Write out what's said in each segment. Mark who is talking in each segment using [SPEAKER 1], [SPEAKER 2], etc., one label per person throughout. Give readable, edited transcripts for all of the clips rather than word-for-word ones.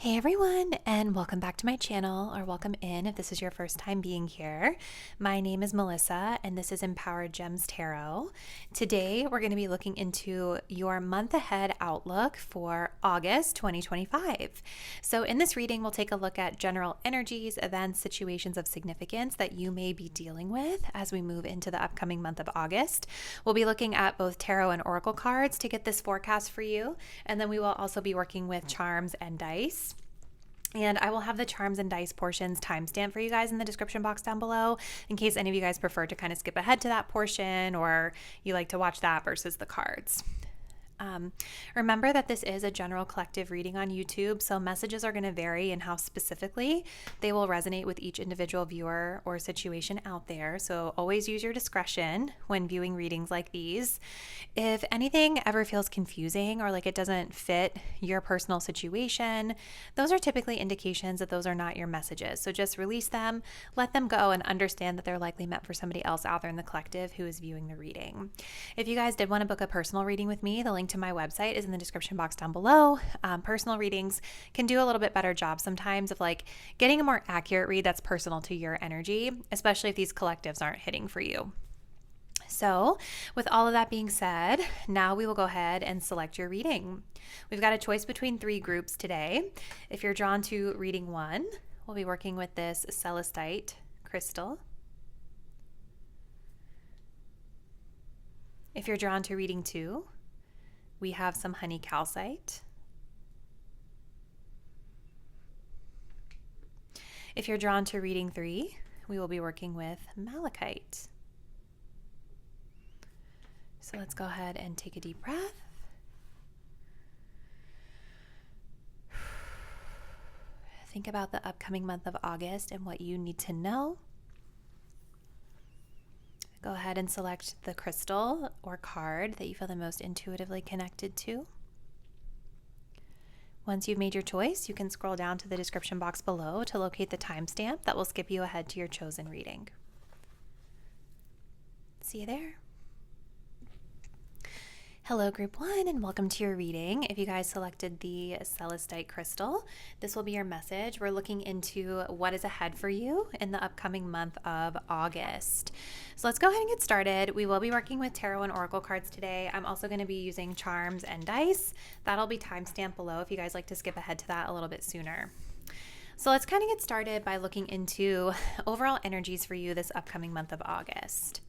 [SPEAKER 1] Hey everyone, and welcome back to my channel, or welcome in if this is your first time being here. My name is Melissa, and this is Empowered Gems Tarot. Today, we're going to be looking into your month ahead outlook for August 2025. So in this reading, we'll take a look at general energies, events, situations of significance that you may be dealing with as we move into the upcoming month of August. We'll be looking at both tarot and oracle cards to get this forecast for you, and then we will also be working with charms and dice. And I will have the charms and dice portions timestamped for you guys in the description box down below in case any of you guys prefer to kind of skip ahead to that portion or you like to watch that versus the cards. Remember that this is a general collective reading on YouTube, so messages are going to vary in how specifically they will resonate with each individual viewer or situation out there. So always use your discretion when viewing readings like these. If anything ever feels confusing or like it doesn't fit your personal situation, those are typically indications that those are not your messages. So just release them, let them go, and understand that they're likely meant for somebody else out there in the collective who is viewing the reading. If you guys did want to book a personal reading with me, the link to my website is in the description box down below. Personal readings can do a little bit better job sometimes of like getting a more accurate read that's personal to your energy, especially if these collectives aren't hitting for you. So with all of that being said, now we will go ahead and select your reading. We've got a choice between 3 groups today. If you're drawn to reading 1, we'll be working with this Celestite crystal. If you're drawn to reading 2, we have some honey calcite. If you're drawn to reading 3, we will be working with malachite. So let's go ahead and take a deep breath. Think about the upcoming month of August and what you need to know. Go ahead and select the crystal or card that you feel the most intuitively connected to. Once you've made your choice, you can scroll down to the description box below to locate the timestamp that will skip you ahead to your chosen reading. See you there. Hello group 1, and welcome to your reading. If you guys selected the Celestite crystal, this will be your message. We're looking into what is ahead for you in the upcoming month of August. So let's go ahead and get started. We will be working with tarot and oracle cards today. I'm also going to be using charms and dice. That'll be timestamped below if you guys like to skip ahead to that a little bit sooner. So let's kind of get started by looking into overall energies for you this upcoming month of August.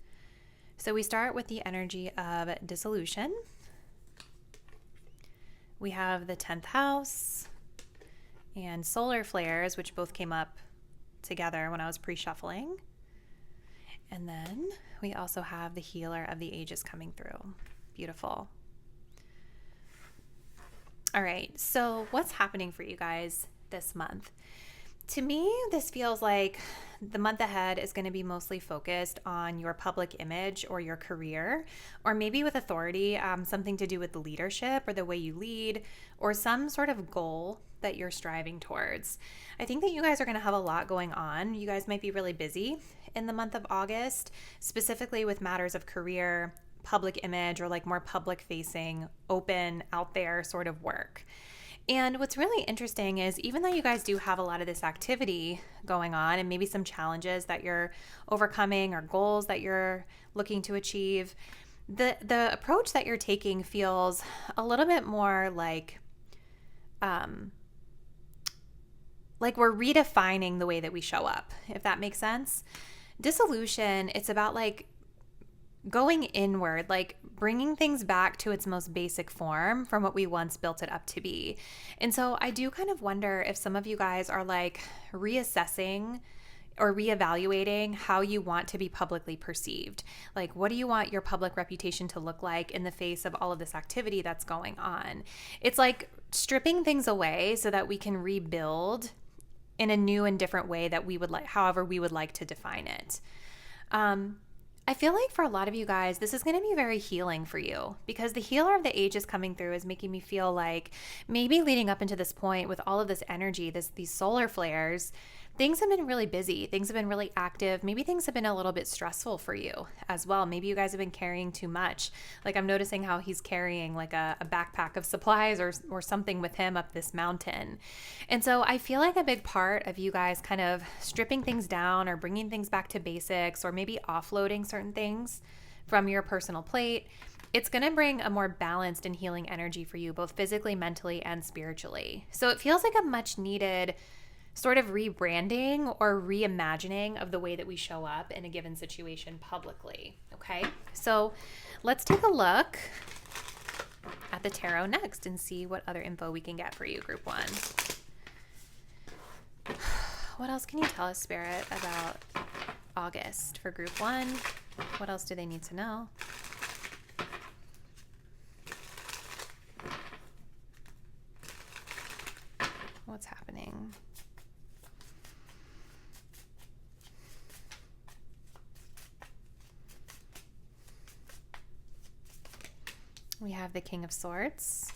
[SPEAKER 1] So we start with the energy of dissolution. We have the 10th house and solar flares, which both came up together when I was pre-shuffling. And then we also have the healer of the ages coming through. Beautiful. All right, so what's happening for you guys this month? To me, this feels like the month ahead is going to be mostly focused on your public image or your career, or maybe with authority, something to do with the leadership or the way you lead, or some sort of goal that you're striving towards. I think that you guys are going to have a lot going on. You guys might be really busy in the month of August, specifically with matters of career, public image, or like more public facing, open, out there sort of work. And what's really interesting is even though you guys do have a lot of this activity going on and maybe some challenges that you're overcoming or goals that you're looking to achieve, the approach that you're taking feels a little bit more like we're redefining the way that we show up, if that makes sense. Dissolution, it's about like going inward, like bringing things back to its most basic form from what we once built it up to be. And so I do kind of wonder if some of you guys are like reassessing or reevaluating how you want to be publicly perceived. Like, what do you want your public reputation to look like in the face of all of this activity that's going on? It's like stripping things away so that we can rebuild in a new and different way that we would like, however we would like to define it. I feel like for a lot of you guys, this is going to be very healing for you because the healer of the ages coming through is making me feel like maybe leading up into this point with all of this energy, these solar flares, things have been really busy. Things have been really active. Maybe things have been a little bit stressful for you as well. Maybe you guys have been carrying too much. Like I'm noticing how he's carrying like a backpack of supplies or something with him up this mountain. And so I feel like a big part of you guys kind of stripping things down or bringing things back to basics or maybe offloading certain things from your personal plate, it's going to bring a more balanced and healing energy for you, both physically, mentally, and spiritually. So it feels like a much needed sort of rebranding or reimagining of the way that we show up in a given situation publicly. Okay, so let's take a look at the tarot next and see what other info we can get for you, Group 1. What else can you tell us, Spirit, about August for Group 1? What else do they need to know? What's happening? We have the King of Swords.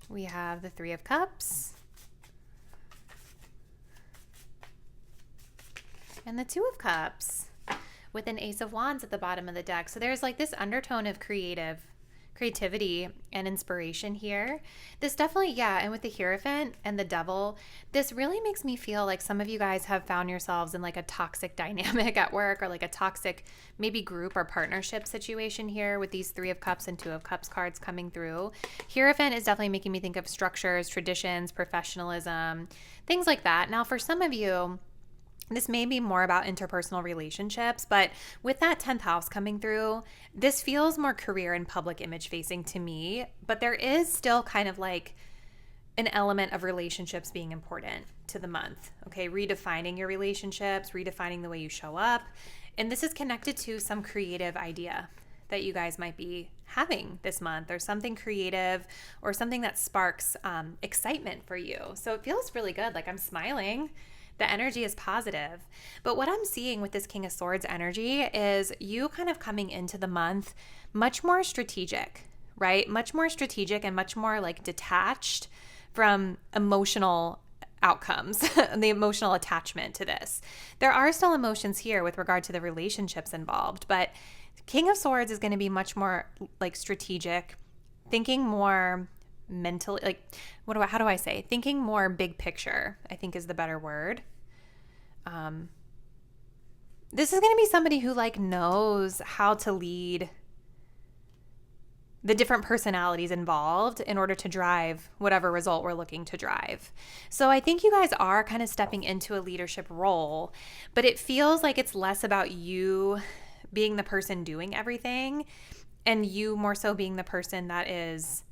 [SPEAKER 1] We have the Three of Cups. And the Two of Cups with an Ace of Wands at the bottom of the deck. So there's like this undertone of creativity and inspiration here. This definitely, yeah, and with the Hierophant and the Devil, this really makes me feel like some of you guys have found yourselves in like a toxic dynamic at work or like a toxic maybe group or partnership situation here with these Three of Cups and Two of Cups cards coming through. Hierophant is definitely making me think of structures, traditions, professionalism, things like that. Now, for some of you, this may be more about interpersonal relationships, but with that 10th house coming through, this feels more career and public image facing to me, but there is still kind of like an element of relationships being important to the month. Okay, redefining your relationships, redefining the way you show up. And this is connected to some creative idea that you guys might be having this month, or something creative or something that sparks excitement for you. So it feels really good. Like I'm smiling. The energy is positive. But what I'm seeing with this King of Swords energy is you kind of coming into the month much more strategic, right? Much more strategic and much more like detached from emotional outcomes, the emotional attachment to this. There are still emotions here with regard to the relationships involved, but King of Swords is going to be much more like strategic, thinking more mentally, like how do I say? Thinking more big picture, I think is the better word. This is going to be somebody who like knows how to lead the different personalities involved in order to drive whatever result we're looking to drive. So I think you guys are kind of stepping into a leadership role, but it feels like it's less about you being the person doing everything and you more so being the person that is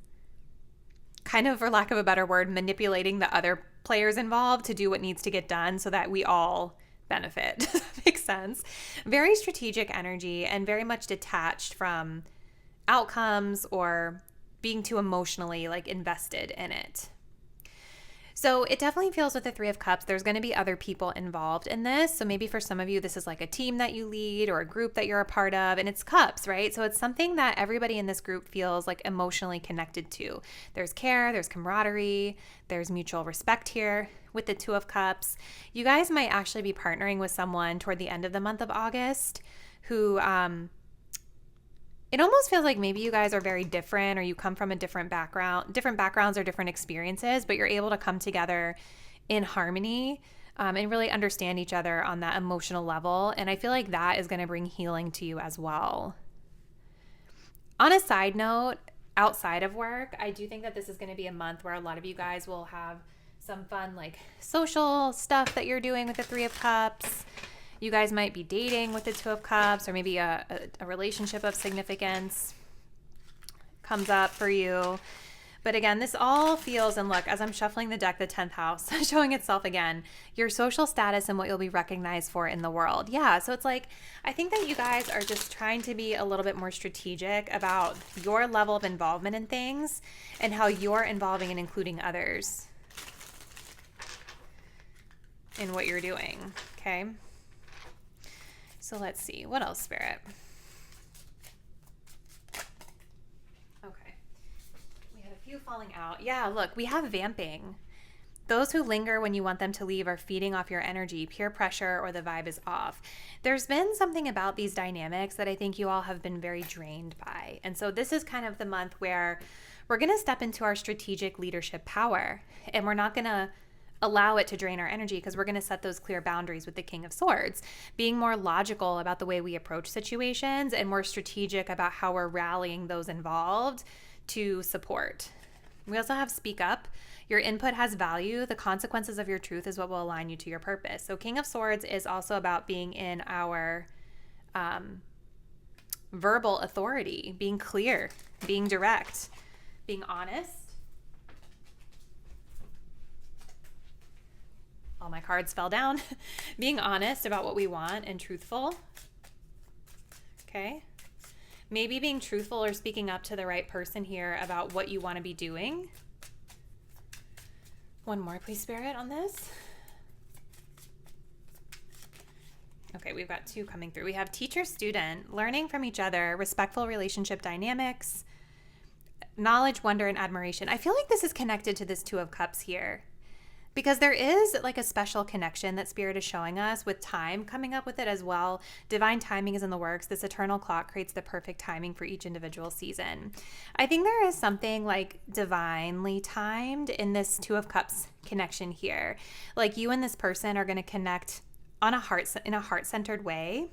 [SPEAKER 1] kind of, for lack of a better word, manipulating the other players involved to do what needs to get done so that we all benefit. Does that make sense? Very strategic energy and very much detached from outcomes or being too emotionally like invested in it. So it definitely feels with the Three of Cups, there's going to be other people involved in this. So maybe for some of you, this is like a team that you lead or a group that you're a part of, and it's cups, right? So it's something that everybody in this group feels like emotionally connected to. There's care, there's camaraderie, there's mutual respect here with the Two of Cups. You guys might actually be partnering with someone toward the end of the month of August who, it almost feels like maybe you guys are very different or you come from a different backgrounds or different experiences, but you're able to come together in harmony and really understand each other on that emotional level. And I feel like that is going to bring healing to you as well. On a side note, outside of work, I do think that this is going to be a month where a lot of you guys will have some fun like social stuff that you're doing with the Three of Cups. You guys might be dating with the Two of Cups, or maybe a relationship of significance comes up for you. But again, this all feels, and look, as I'm shuffling the deck, the 10th house showing itself again, your social status and what you'll be recognized for in the world. Yeah, so it's like, I think that you guys are just trying to be a little bit more strategic about your level of involvement in things and how you're involving and including others in what you're doing, okay? So let's see. What else, Spirit? Okay. We had a few falling out. Yeah, look, we have vamping. Those who linger when you want them to leave are feeding off your energy, peer pressure, or the vibe is off. There's been something about these dynamics that I think you all have been very drained by. And so this is kind of the month where we're going to step into our strategic leadership power, and we're not going to allow it to drain our energy because we're going to set those clear boundaries with the King of Swords, being more logical about the way we approach situations and more strategic about how we're rallying those involved to support. We also have speak up. Your input has value. The consequences of your truth is what will align you to your purpose. So King of Swords is also about being in our verbal authority, being clear, being direct, being honest. All my cards fell down. Being honest about what we want and truthful. Okay. Maybe being truthful or speaking up to the right person here about what you want to be doing. One more, please, Spirit, on this. Okay, we've got two coming through. We have teacher, student, learning from each other, respectful relationship dynamics, knowledge, wonder, and admiration. I feel like this is connected to this Two of Cups here, because there is like a special connection that Spirit is showing us with time coming up with it as well. Divine timing is in the works. This eternal clock creates the perfect timing for each individual season. I think there is something like divinely timed in this Two of Cups connection here. Like you and this person are going to connect on in a heart-centered way.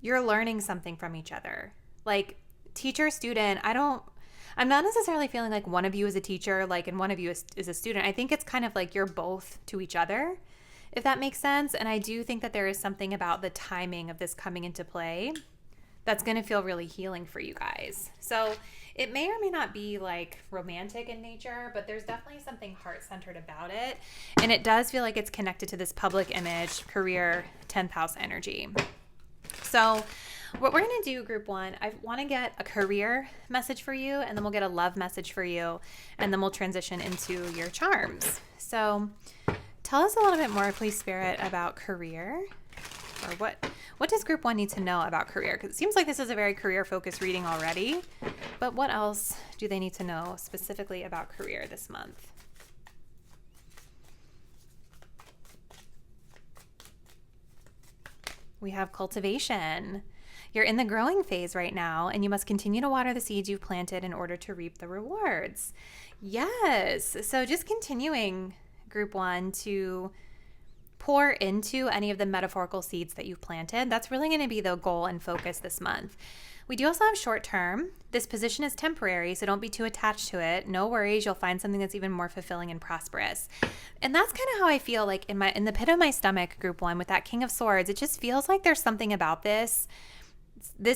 [SPEAKER 1] You're learning something from each other. Like teacher, student, I'm not necessarily feeling like one of you is a teacher, like, and one of you is a student. I think it's kind of like you're both to each other, if that makes sense. And I do think that there is something about the timing of this coming into play that's going to feel really healing for you guys. So it may or may not be like romantic in nature, but there's definitely something heart-centered about it. And it does feel like it's connected to this public image, career, 10th house energy. So what we're going to do, group one, I want to get a career message for you, and then we'll get a love message for you, and then we'll transition into your charms. So tell us a little bit more, please, Spirit, about career, or what does group one need to know about career? Because it seems like this is a very career-focused reading already, but what else do they need to know specifically about career this month? We have cultivation. You're in the growing phase right now, and you must continue to water the seeds you've planted in order to reap the rewards. Yes. So just continuing, group one, to pour into any of the metaphorical seeds that you've planted. That's really going to be the goal and focus this month. We do also have short term. This position is temporary, so don't be too attached to it. No worries, you'll find something that's even more fulfilling and prosperous. And that's kind of how I feel like in the pit of my stomach, group one, with that King of Swords. It just feels like there's something about this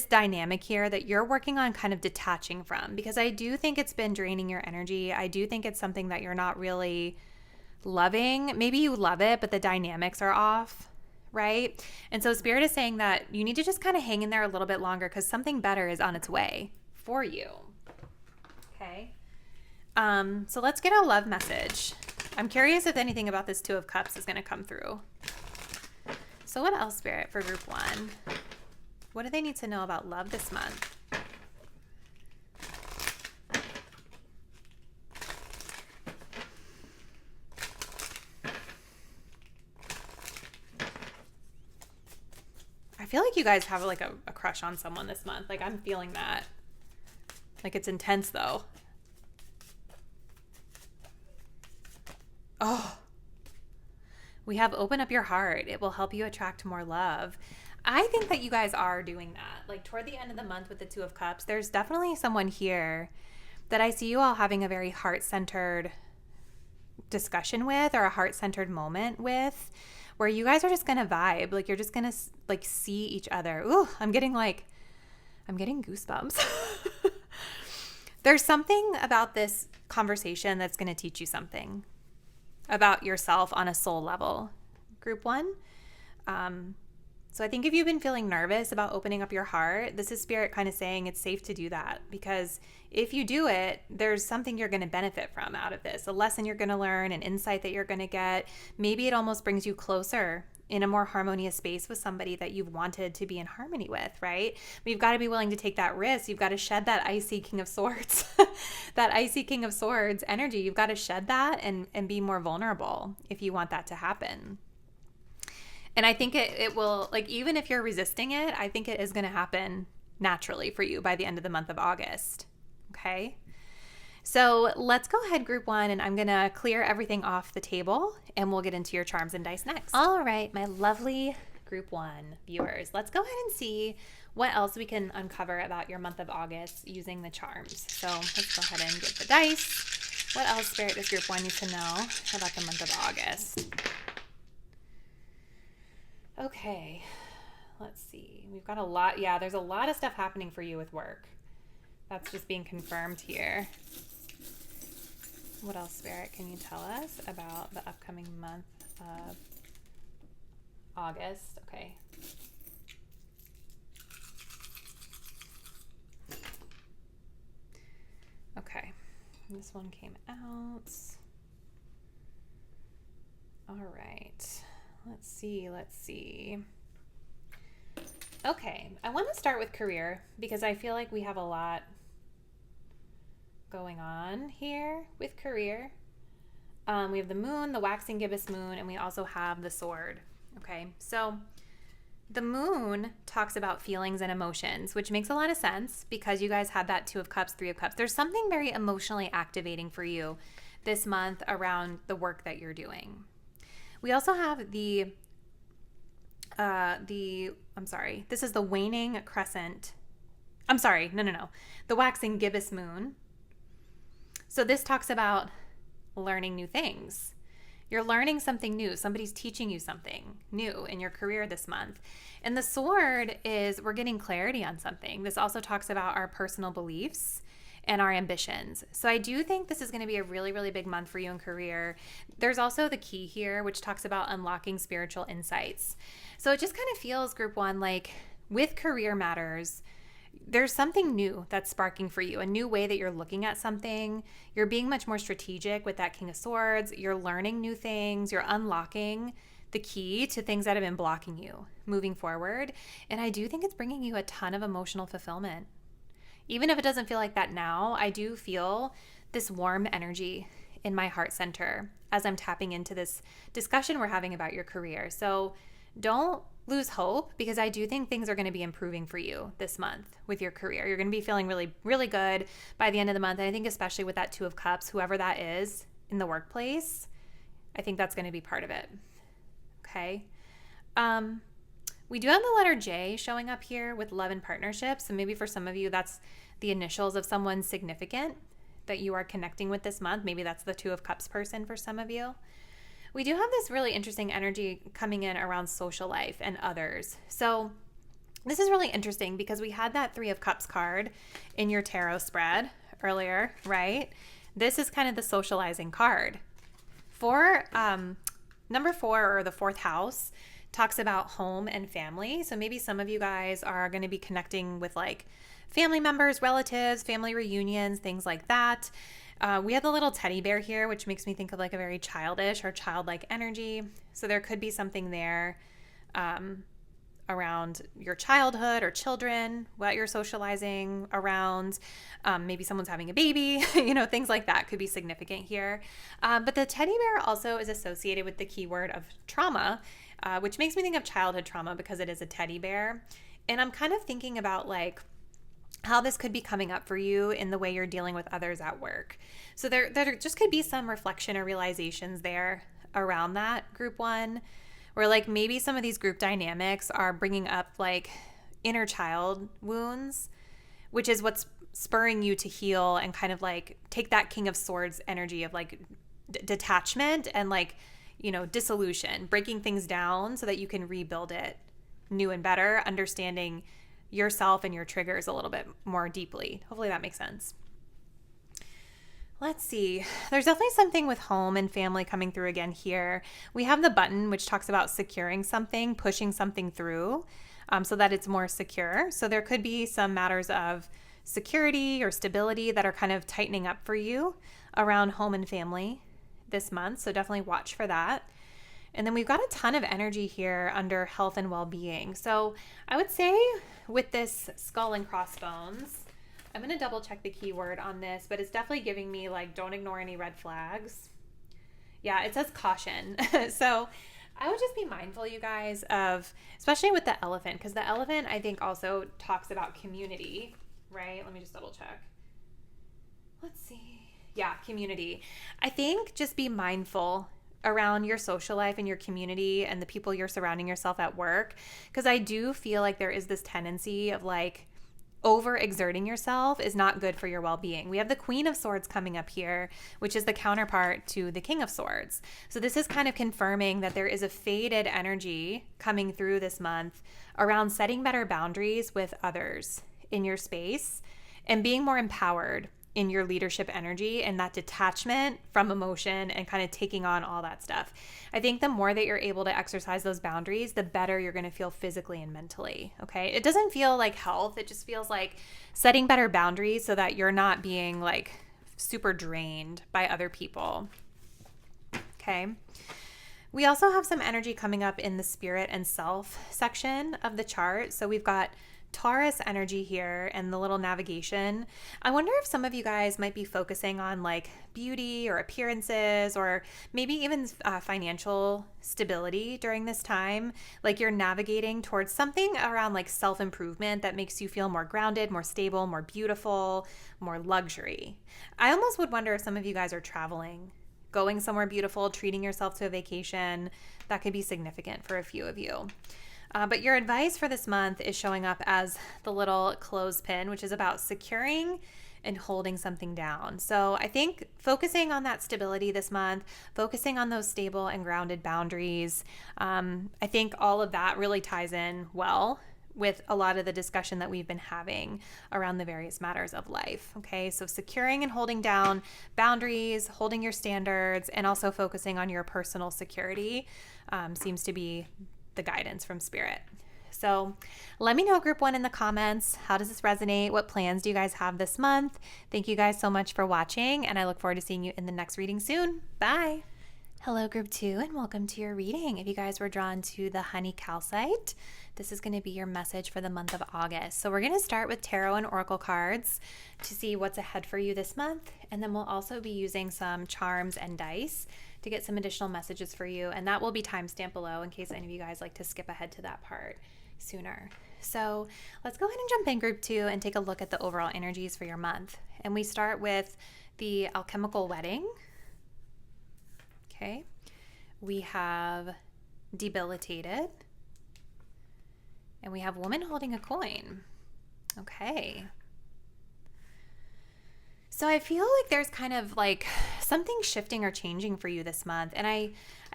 [SPEAKER 1] dynamic here that you're working on kind of detaching from, because I do think it's been draining your energy. I do think it's something that you're not really loving. Maybe you love it, but the dynamics are off, right? And so Spirit is saying that you need to just kind of hang in there a little bit longer because something better is on its way for you. Okay. So let's get a love message. I'm curious if anything about this Two of Cups is going to come through. So what else, Spirit, for group one? What do they need to know about love this month? I feel like you guys have like a crush on someone this month. Like I'm feeling that. Like it's intense though. Oh, we have open up your heart. It will help you attract more love. I think that you guys are doing that. Like toward the end of the month with the Two of Cups, there's definitely someone here that I see you all having a very heart-centered discussion with, or a heart-centered moment with, where you guys are just going to vibe. Like you're just going to like see each other. Ooh, I'm getting goosebumps. There's something about this conversation that's going to teach you something about yourself on a soul level, group one. So I think if you've been feeling nervous about opening up your heart, this is Spirit kind of saying it's safe to do that, because if you do it, there's something you're going to benefit from out of this, a lesson you're going to learn, an insight that you're going to get. Maybe it almost brings you closer in a more harmonious space with somebody that you've wanted to be in harmony with, right? But you've got to be willing to take that risk. You've got to shed that icy King of Swords that icy King of Swords energy. You've got to shed that and be more vulnerable if you want that to happen. And I think it will, like, even if you're resisting it, I think it is going to happen naturally for you by the end of the month of August. Okay? So let's go ahead, group one, and I'm going to clear everything off the table, and we'll get into your charms and dice next. All right, my lovely group one viewers, let's go ahead and see what else we can uncover about your month of August using the charms. So let's go ahead and get the dice. What else, Spirit, does group one need to know about the month of August? Okay, let's see. We've got a lot. Yeah, there's a lot of stuff happening for you with work. That's just being confirmed here. What else, Spirit, can you tell us about the upcoming month of August? Okay. Okay, this one came out. All right. Let's see. Okay, I want to start with career because I feel like we have a lot going on here with career. We have the moon, the waxing gibbous moon, and we also have the sword. Okay, so the moon talks about feelings and emotions, which makes a lot of sense because you guys had that 2 of Cups, 3 of Cups. There's something very emotionally activating for you this month around the work that you're doing. We also have this is the waning crescent. The waxing gibbous moon. So this talks about learning new things. You're learning something new. Somebody's teaching you something new in your career this month. And the sword is we're getting clarity on something. This also talks about our personal beliefs and our ambitions. So I do think this is going to be a really, really big month for you in career. There's also the key here, which talks about unlocking spiritual insights. So it just kind of feels, group one, like with career matters, there's something new that's sparking for you, a new way that you're looking at something. You're being much more strategic with that King of Swords. You're learning new things. You're unlocking the key to things that have been blocking you moving forward. And I do think it's bringing you a ton of emotional fulfillment. Even if it doesn't feel like that now, I do feel this warm energy in my heart center as I'm tapping into this discussion we're having about your career. So don't lose hope because I do think things are going to be improving for you this month with your career. You're going to be feeling really, really good by the end of the month. And I think especially with that 2 of Cups, whoever that is in the workplace, I think that's going to be part of it. Okay. We do have the letter J showing up here with love and partnership. So maybe for some of you, that's the initials of someone significant that you are connecting with this month. Maybe that's the 2 of Cups person for some of you. We do have this really interesting energy coming in around social life and others. So this is really interesting because we had that 3 of Cups card in your tarot spread earlier, right? This is kind of the socializing card. For number 4, or the 4th house, talks about home and family. So maybe some of you guys are going to be connecting with like family members, relatives, family reunions, things like that. We have the little teddy bear here, which makes me think of like a very childish or childlike energy. So there could be something there around your childhood or children, what you're socializing around. Maybe someone's having a baby, things like that could be significant here. But the teddy bear also is associated with the keyword of trauma, which makes me think of childhood trauma because it is a teddy bear. And I'm kind of thinking about like how this could be coming up for you in the way you're dealing with others at work. So there just could be some reflection or realizations there around that, group one, where like maybe some of these group dynamics are bringing up like inner child wounds, which is what's spurring you to heal and kind of like take that King of Swords energy of like detachment and like, dissolution, breaking things down so that you can rebuild it new and better, understanding yourself and your triggers a little bit more deeply. Hopefully that makes sense. Let's see. There's definitely something with home and family coming through again here. We have the button, which talks about securing something, pushing something through so that it's more secure. So there could be some matters of security or stability that are kind of tightening up for you around home and family this month. So definitely watch for that. And then we've got a ton of energy here under health and well-being. So I would say with this skull and crossbones, I'm going to double check the keyword on this, but it's definitely giving me like, don't ignore any red flags. Yeah, it says caution. So I would just be mindful, you guys, of, especially with the elephant, because the elephant, I think, also talks about community, right? Let me just double check. Let's see. Yeah, community. I think just be mindful around your social life and your community and the people you're surrounding yourself at work, because I do feel like there is this tendency of like overexerting yourself is not good for your well-being. We have the Queen of Swords coming up here, which is the counterpart to the King of Swords. So this is kind of confirming that there is a faded energy coming through this month around setting better boundaries with others in your space and being more empowered in your leadership energy and that detachment from emotion and kind of taking on all that stuff. I think the more that you're able to exercise those boundaries, the better you're going to feel physically and mentally. Okay. It doesn't feel like health. It just feels like setting better boundaries so that you're not being like super drained by other people. Okay. We also have some energy coming up in the spirit and self section of the chart. So we've got Taurus energy here and the little navigation. I wonder if some of you guys might be focusing on like beauty or appearances or maybe even financial stability during this time. Like you're navigating towards something around like self-improvement that makes you feel more grounded, more stable, more beautiful, more luxury. I almost would wonder if some of you guys are traveling, going somewhere beautiful, treating yourself to a vacation. That could be significant for a few of you. But your advice for this month is showing up as the little clothespin, which is about securing and holding something down. So I think focusing on that stability this month, focusing on those stable and grounded boundaries, I think all of that really ties in well with a lot of the discussion that we've been having around the various matters of life. Okay, so securing and holding down boundaries, holding your standards, and also focusing on your personal security seems to be the guidance from Spirit. So let me know, Group 1, in the comments. How does this resonate? What plans do you guys have this month? Thank you guys so much for watching, and I look forward to seeing you in the next reading soon. Bye. Hello, Group 2, and welcome to your reading. If you guys were drawn to the Honey Calcite, this is going to be your message for the month of August. So we're going to start with tarot and oracle cards to see what's ahead for you this month, and then we'll also be using some charms and dice to get some additional messages for you, and that will be timestamped below in case any of you guys like to skip ahead to that part sooner. So let's go ahead and jump in, Group 2, and take a look at the overall energies for your month. And we start with the alchemical wedding. Okay. We have debilitated, and we have woman holding a coin. Okay. So I feel like there's kind of like something shifting or changing for you this month. And I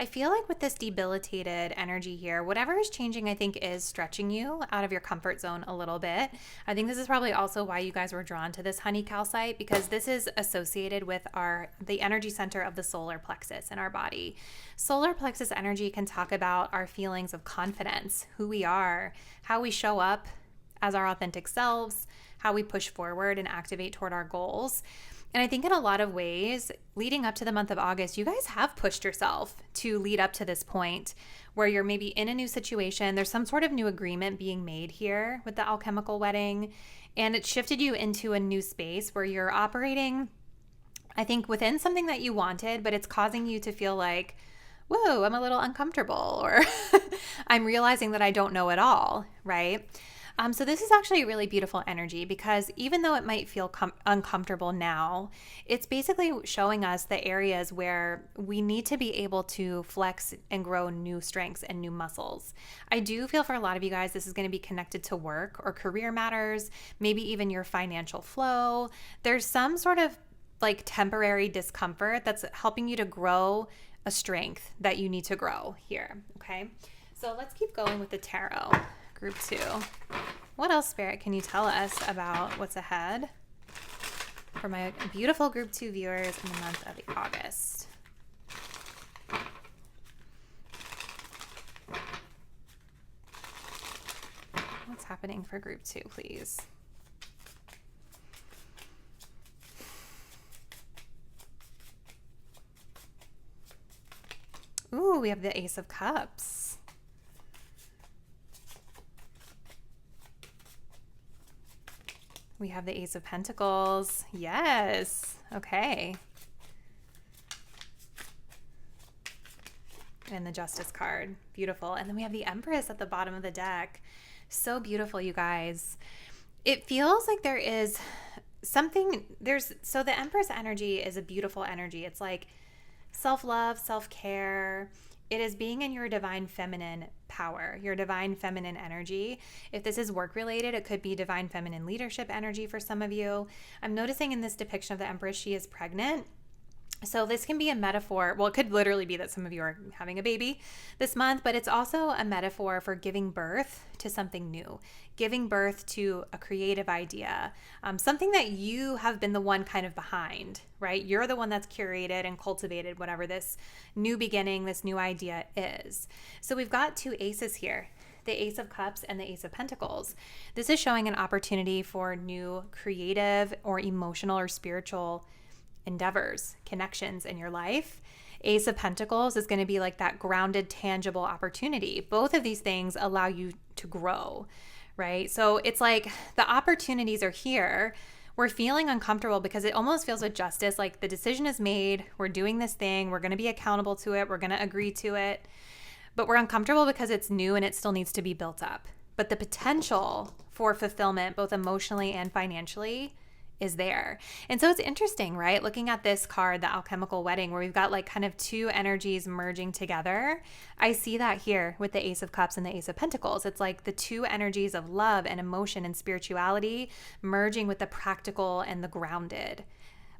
[SPEAKER 1] feel like with this debilitated energy here, whatever is changing, I think is stretching you out of your comfort zone a little bit. I think this is probably also why you guys were drawn to this honey calcite, because this is associated with the energy center of the solar plexus in our body. Solar plexus energy can talk about our feelings of confidence, who we are, how we show up as our authentic selves, how we push forward and activate toward our goals. And I think in a lot of ways, leading up to the month of August, you guys have pushed yourself to lead up to this point where you're maybe in a new situation. There's some sort of new agreement being made here with the alchemical wedding, and it shifted you into a new space where you're operating, I think, within something that you wanted, but it's causing you to feel like, whoa, I'm a little uncomfortable, or I'm realizing that I don't know it all, right? So this is actually a really beautiful energy, because even though it might feel uncomfortable now, it's basically showing us the areas where we need to be able to flex and grow new strengths and new muscles. I do feel for a lot of you guys, this is going to be connected to work or career matters, maybe even your financial flow. There's some sort of like temporary discomfort that's helping you to grow a strength that you need to grow here. Okay. So let's keep going with the tarot. Group 2. What else, Spirit, can you tell us about what's ahead for my beautiful Group 2 viewers in the month of August? What's happening for Group 2, please? Ooh, we have the Ace of Cups. We have the Ace of Pentacles. Yes. Okay. And the Justice card. Beautiful. And then we have the Empress at the bottom of the deck. So beautiful, you guys. It feels like there is something, so the Empress energy is a beautiful energy. It's like self-love, self-care. It is being in your divine feminine power, your divine feminine energy. If this is work related, it could be divine feminine leadership energy for some of you. I'm noticing in this depiction of the Empress, she is pregnant. So this can be a metaphor. Well, it could literally be that some of you are having a baby this month, but it's also a metaphor for giving birth to something new, giving birth to a creative idea, something that you have been the one kind of behind, right? You're the one that's curated and cultivated whatever this new beginning, this new idea is. So we've got two aces here, the Ace of Cups and the Ace of Pentacles. This is showing an opportunity for new creative or emotional or spiritual endeavors, connections in your life. Ace of Pentacles is going to be like that grounded, tangible opportunity. Both of these things allow you to grow, right? So it's like the opportunities are here. We're feeling uncomfortable because it almost feels with justice like the decision is made. We're doing this thing. We're going to be accountable to it. We're going to agree to it. But we're uncomfortable because it's new and it still needs to be built up. But the potential for fulfillment, both emotionally and financially, is there. And so it's interesting, right? Looking at this card, the Alchemical Wedding, where we've got like kind of two energies merging together. I see that here with the Ace of Cups and the Ace of Pentacles. It's like the two energies of love and emotion and spirituality merging with the practical and the grounded,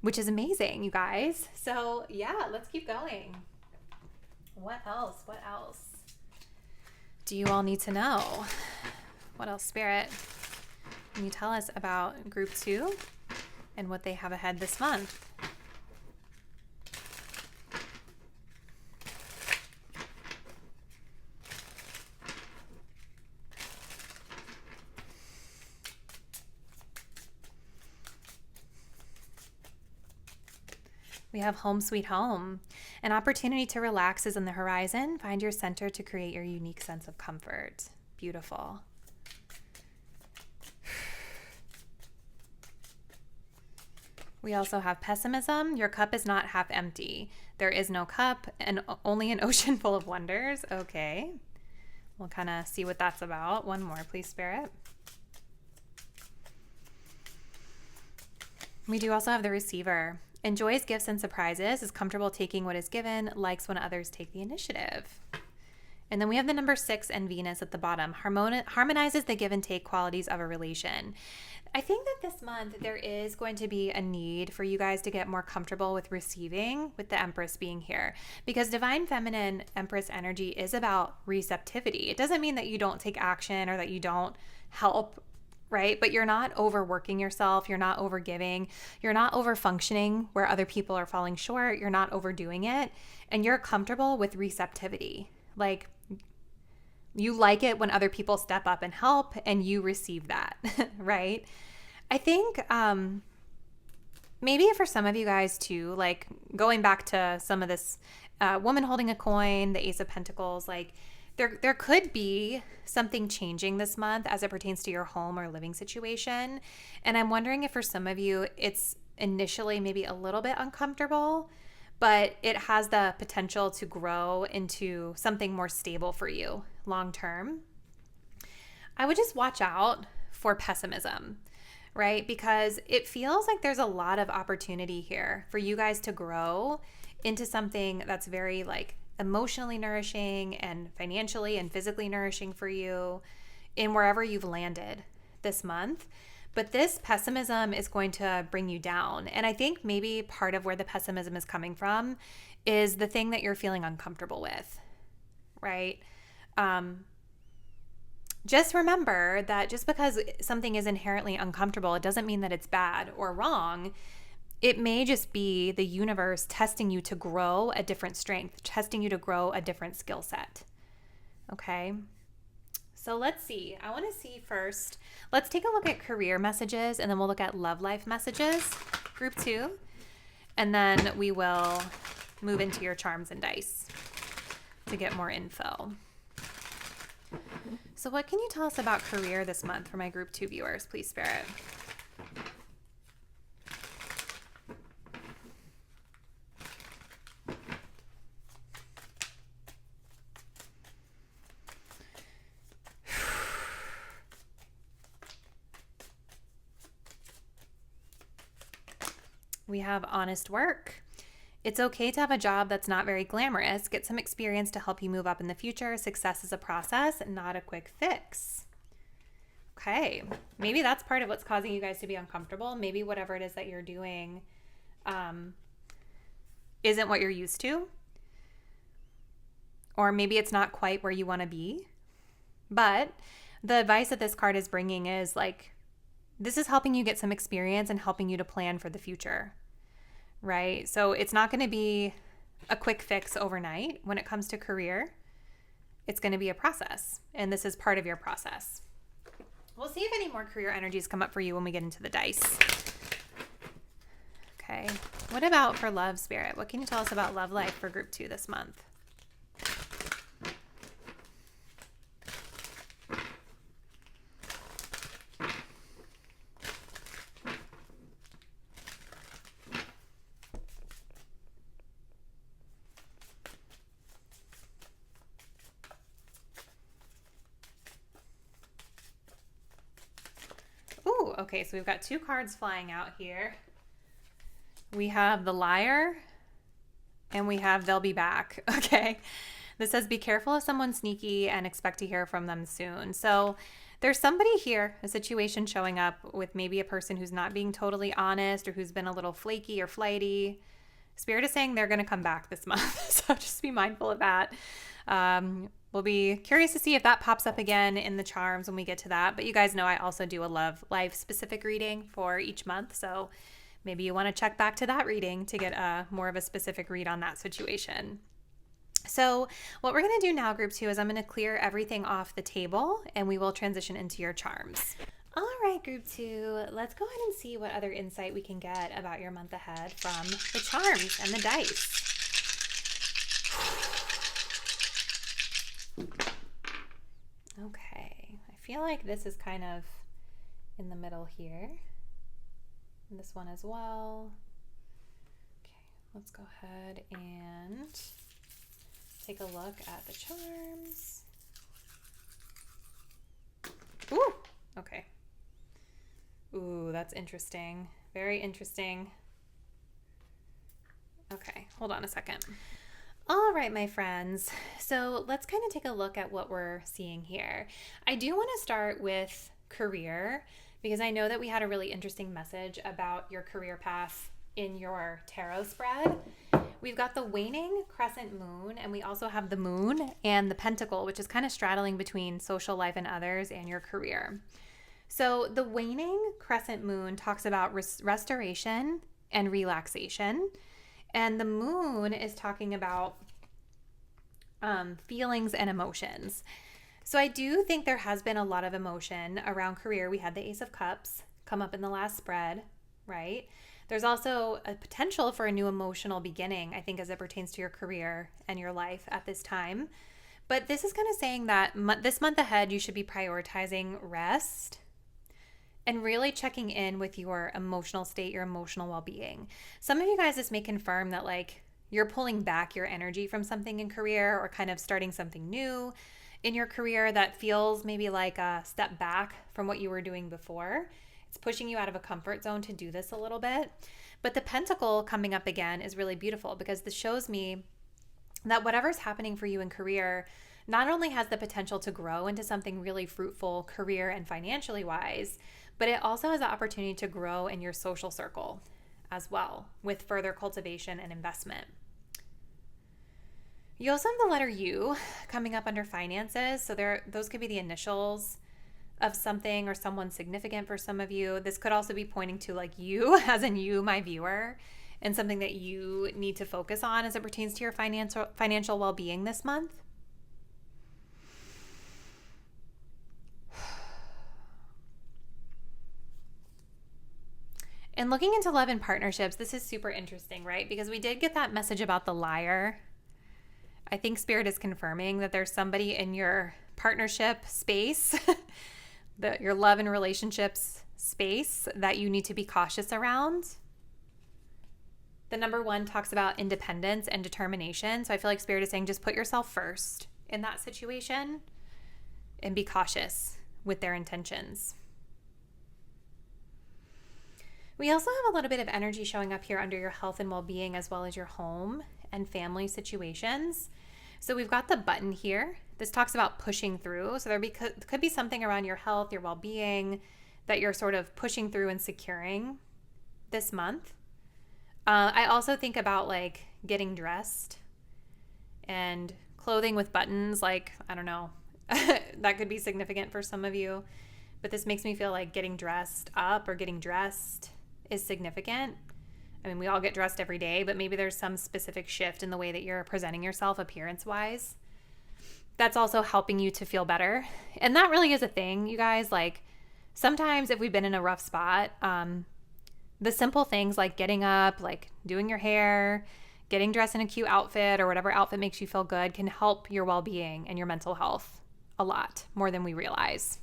[SPEAKER 1] which is amazing, you guys. So yeah, let's keep going. What else? What else do you all need to know? What else, Spirit? Can you tell us about group 2 and what they have ahead this month? We have Home Sweet Home. An opportunity to relax is on the horizon. Find your center to create your unique sense of comfort. Beautiful. We also have Pessimism. Your cup is not half empty. There is no cup and only an ocean full of wonders. Okay. We'll kind of see what that's about. One more, please, Spirit. We do also have the Receiver. Enjoys gifts and surprises, is comfortable taking what is given, likes when others take the initiative. And then we have the number 6 and Venus at the bottom. Harmonizes the give and take qualities of a relation. I think that this month there is going to be a need for you guys to get more comfortable with receiving, with the Empress being here, because Divine Feminine Empress energy is about receptivity. It doesn't mean that you don't take action or that you don't help, right? But you're not overworking yourself. You're not overgiving. You're not overfunctioning where other people are falling short. You're not overdoing it. And you're comfortable with receptivity. Like, you like it when other people step up and help and you receive that, right? I think maybe for some of you guys too, like going back to some of this woman holding a coin, the Ace of Pentacles, like there could be something changing this month as it pertains to your home or living situation. And I'm wondering if for some of you, it's initially maybe a little bit uncomfortable, but it has the potential to grow into something more stable for you long term. I would just watch out for pessimism, right? Because it feels like there's a lot of opportunity here for you guys to grow into something that's very like emotionally nourishing and financially and physically nourishing for you in wherever you've landed this month. But this pessimism is going to bring you down. And I think maybe part of where the pessimism is coming from is the thing that you're feeling uncomfortable with, right? Just remember that just because something is inherently uncomfortable, it doesn't mean that it's bad or wrong. It may just be the universe testing you to grow a different strength, testing you to grow a different skill set. Okay? So let's see. I want to see first, let's take a look at career messages and then we'll look at love life messages, group 2. And then we will move into your charms and dice to get more info. So what can you tell us about career this month for my group 2 viewers, please, Spirit? We have honest work. It's okay to have a job that's not very glamorous. Get some experience to help you move up in the future. Success is a process, not a quick fix. Okay, maybe that's part of what's causing you guys to be uncomfortable. Maybe whatever it is that you're doing isn't what you're used to. Or maybe it's not quite where you want to be. But the advice that this card is bringing is like, this is helping you get some experience and helping you to plan for the future, right? So it's not going to be a quick fix overnight when it comes to career. It's going to be a process, and this is part of your process. We'll see if any more career energies come up for you when we get into the dice. Okay, what about for love, Spirit? What can you tell us about love life for group 2 this month? Ooh, okay, so we've got 2 cards flying out here. We have the Liar, and we have They'll Be Back. Okay, this says be careful of someone sneaky and expect to hear from them soon. So there's somebody here, a situation showing up with maybe a person who's not being totally honest or who's been a little flaky or flighty. Spirit is saying they're going to come back this month, so just be mindful of that. We'll be curious to see if that pops up again in the charms when we get to that. But you guys know I also do a love life specific reading for each month. So maybe you want to check back to that reading to get more of a specific read on that situation. So what we're going to do now, group 2, is I'm going to clear everything off the table and we will transition into your charms. All right, group 2, let's go ahead and see what other insight we can get about your month ahead from the charms and the dice. Okay, I feel like this is kind of in the middle here. And this one as well. Okay, let's go ahead and take a look at the charms. Ooh, okay. Ooh, that's interesting. Very interesting. Okay, hold on a second. All right, my friends. So let's kind of take a look at what we're seeing here. I do want to start with career because I know that we had a really interesting message about your career path in your tarot spread. We've got the waning crescent moon, and we also have the moon and the pentacle, which is kind of straddling between social life and others and your career. So the waning crescent moon talks about restoration and relaxation. And the moon is talking about feelings and emotions. So I do think there has been a lot of emotion around career. We had the Ace of Cups come up in the last spread, right? There's also a potential for a new emotional beginning, I think, as it pertains to your career and your life at this time. But this is kind of saying that this month ahead, you should be prioritizing rest and really checking in with your emotional state, your emotional well-being. Some of you guys, this may confirm that like you're pulling back your energy from something in career or kind of starting something new in your career that feels maybe like a step back from what you were doing before. It's pushing you out of a comfort zone to do this a little bit. But the pentacle coming up again is really beautiful because this shows me that whatever's happening for you in career not only has the potential to grow into something really fruitful career and financially wise, but it also has the opportunity to grow in your social circle as well with further cultivation and investment. You also have the letter U coming up under finances. So those could be the initials of something or someone significant for some of you. This could also be pointing to like you, as in you, my viewer, and something that you need to focus on as it pertains to your financial well-being this month. And looking into love and partnerships, this is super interesting, right? Because we did get that message about the liar. I think Spirit is confirming that there's somebody in your partnership space, your love and relationships space that you need to be cautious around. The number 1 talks about independence and determination. So I feel like Spirit is saying just put yourself first in that situation and be cautious with their intentions. We also have a little bit of energy showing up here under your health and well-being, as well as your home and family situations. So we've got the button here. This talks about pushing through. So could be something around your health, your well-being that you're sort of pushing through and securing this month. I also think about like getting dressed and clothing with buttons. Like, I don't know, that could be significant for some of you, but this makes me feel like getting dressed up or getting dressed is significant. I mean, we all get dressed every day, but maybe there's some specific shift in the way that you're presenting yourself appearance-wise. That's also helping you to feel better. And that really is a thing, you guys. Like, sometimes if we've been in a rough spot, the simple things like getting up, like doing your hair, getting dressed in a cute outfit or whatever outfit makes you feel good can help your well-being and your mental health a lot more than we realize.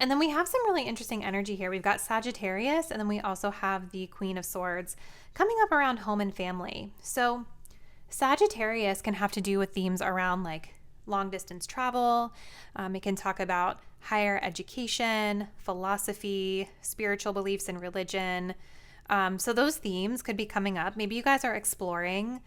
[SPEAKER 1] And then we have some really interesting energy here. We've got Sagittarius, and then we also have the Queen of Swords coming up around home and family. So Sagittarius can have to do with themes around like long distance travel. It can talk about higher education, philosophy, spiritual beliefs and religion. So those themes could be coming up. Maybe you guys are exploring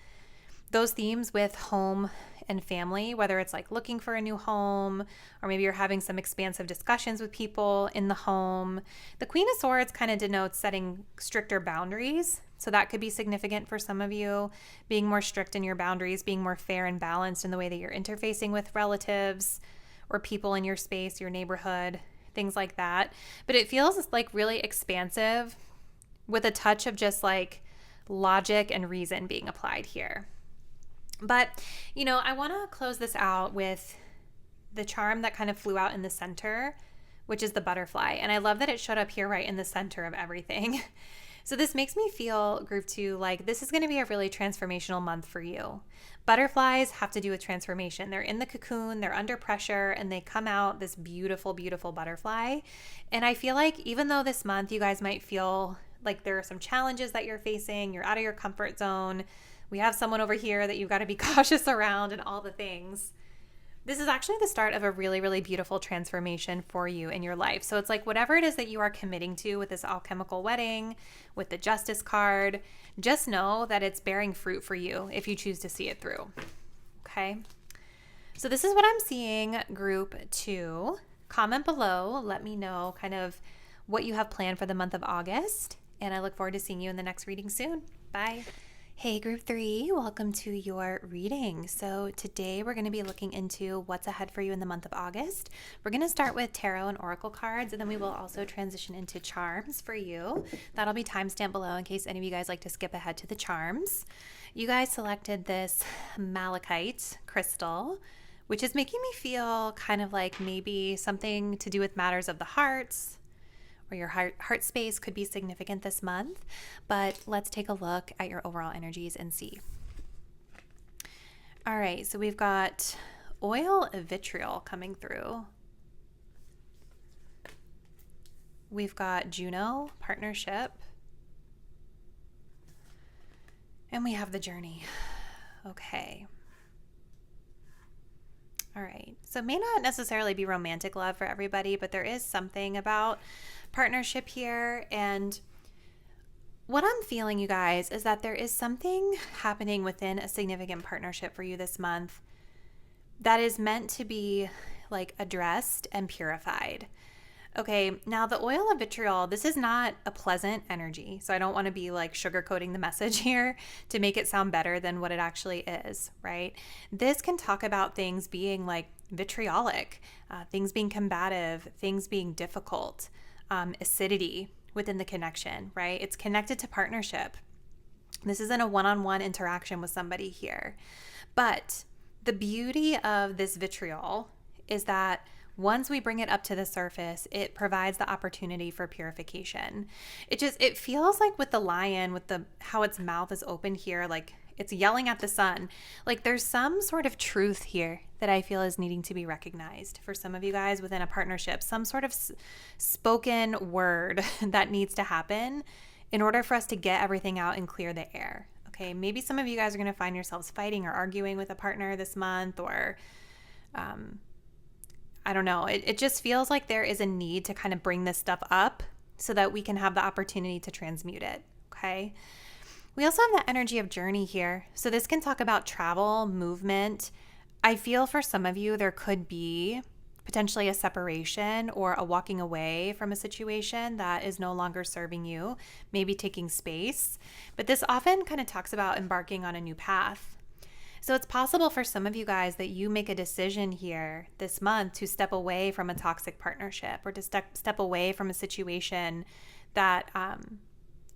[SPEAKER 1] those themes with home and family, whether it's like looking for a new home, or maybe you're having some expansive discussions with people in the home. The Queen of Swords kind of denotes setting stricter boundaries. So that could be significant for some of you, being more strict in your boundaries, being more fair and balanced in the way that you're interfacing with relatives or people in your space, your neighborhood, things like that. But it feels like really expansive with a touch of just like logic and reason being applied here. But, you know, I want to close this out with the charm that kind of flew out in the center, which is the butterfly. And I love that it showed up here right in the center of everything. So this makes me feel, Group 2, like this is going to be a really transformational month for you. Butterflies have to do with transformation. They're in the cocoon, they're under pressure, and they come out this beautiful, beautiful butterfly. And I feel like even though this month you guys might feel like there are some challenges that you're facing, you're out of your comfort zone, we have someone over here that you've got to be cautious around and all the things. This is actually the start of a really, really beautiful transformation for you in your life. So it's like whatever it is that you are committing to with this alchemical wedding, with the Justice card, just know that it's bearing fruit for you if you choose to see it through. Okay? So this is what I'm seeing, Group 2. Comment below. Let me know kind of what you have planned for the month of August. And I look forward to seeing you in the next reading soon. Bye. Hey Group 3, welcome to your reading. So today we're going to be looking into what's ahead for you in the month of August. We're going to start with tarot and oracle cards, and then we will also transition into charms for you. That'll be timestamped below in case any of you guys like to skip ahead to the charms. You guys selected this Malachite crystal, which is making me feel kind of like maybe something to do with matters of the hearts, or your heart space could be significant this month, but let's take a look at your overall energies and see. All right, so we've got oil of vitriol coming through. We've got Juno, partnership. And we have the journey. Okay. All right, so it may not necessarily be romantic love for everybody, but there is something about partnership here. And what I'm feeling, you guys, is that there is something happening within a significant partnership for you this month that is meant to be like addressed and purified. Okay, now the oil of vitriol, this is not a pleasant energy. So I don't want to be like sugarcoating the message here to make it sound better than what it actually is, right? This can talk about things being like vitriolic, things being combative, things being difficult, acidity within the connection, right? It's connected to partnership. This isn't a one-on-one interaction with somebody here. But the beauty of this vitriol is that once we bring it up to the surface, it provides the opportunity for purification. It feels like with the lion, with how its mouth is open here, like It's yelling at the sun. Like there's some sort of truth here that I feel is needing to be recognized for some of you guys within a partnership, some sort of spoken word that needs to happen in order for us to get everything out and clear the air. Okay, maybe some of you guys are going to find yourselves fighting or arguing with a partner this month, or I don't know. It just feels like there is a need to kind of bring this stuff up so that we can have the opportunity to transmute it. Okay. We also have the energy of journey here. So this can talk about travel, movement. I feel for some of you, there could be potentially a separation or a walking away from a situation that is no longer serving you, maybe taking space. But this often kind of talks about embarking on a new path. So it's possible for some of you guys that you make a decision here this month to step away from a toxic partnership or to step away from a situation that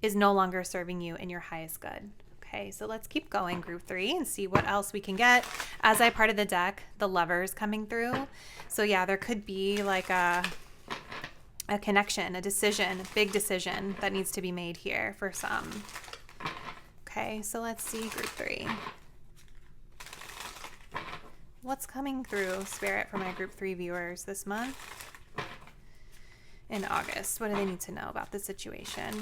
[SPEAKER 1] is no longer serving you in your highest good. Okay, so let's keep going, group 3, and see what else we can get. As I parted the deck, the Lovers coming through. So yeah, there could be like a connection, a decision, a big decision that needs to be made here for some. Okay, so let's see, group 3. What's coming through, Spirit, for my group 3 viewers this month? In August, what do they need to know about the situation?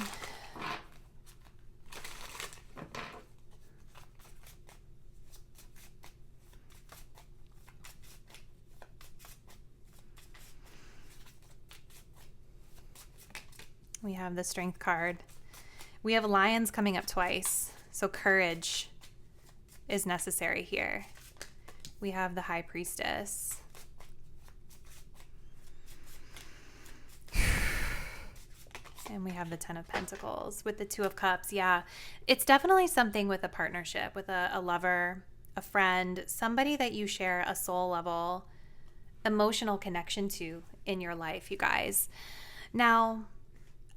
[SPEAKER 1] We have the Strength card. We have Lions coming up twice, so courage is necessary here. We have the High Priestess. And we have the 10 of Pentacles with the 2 of Cups. Yeah, it's definitely something with a partnership, with a lover, a friend, somebody that you share a soul level emotional connection to in your life, you guys. Now,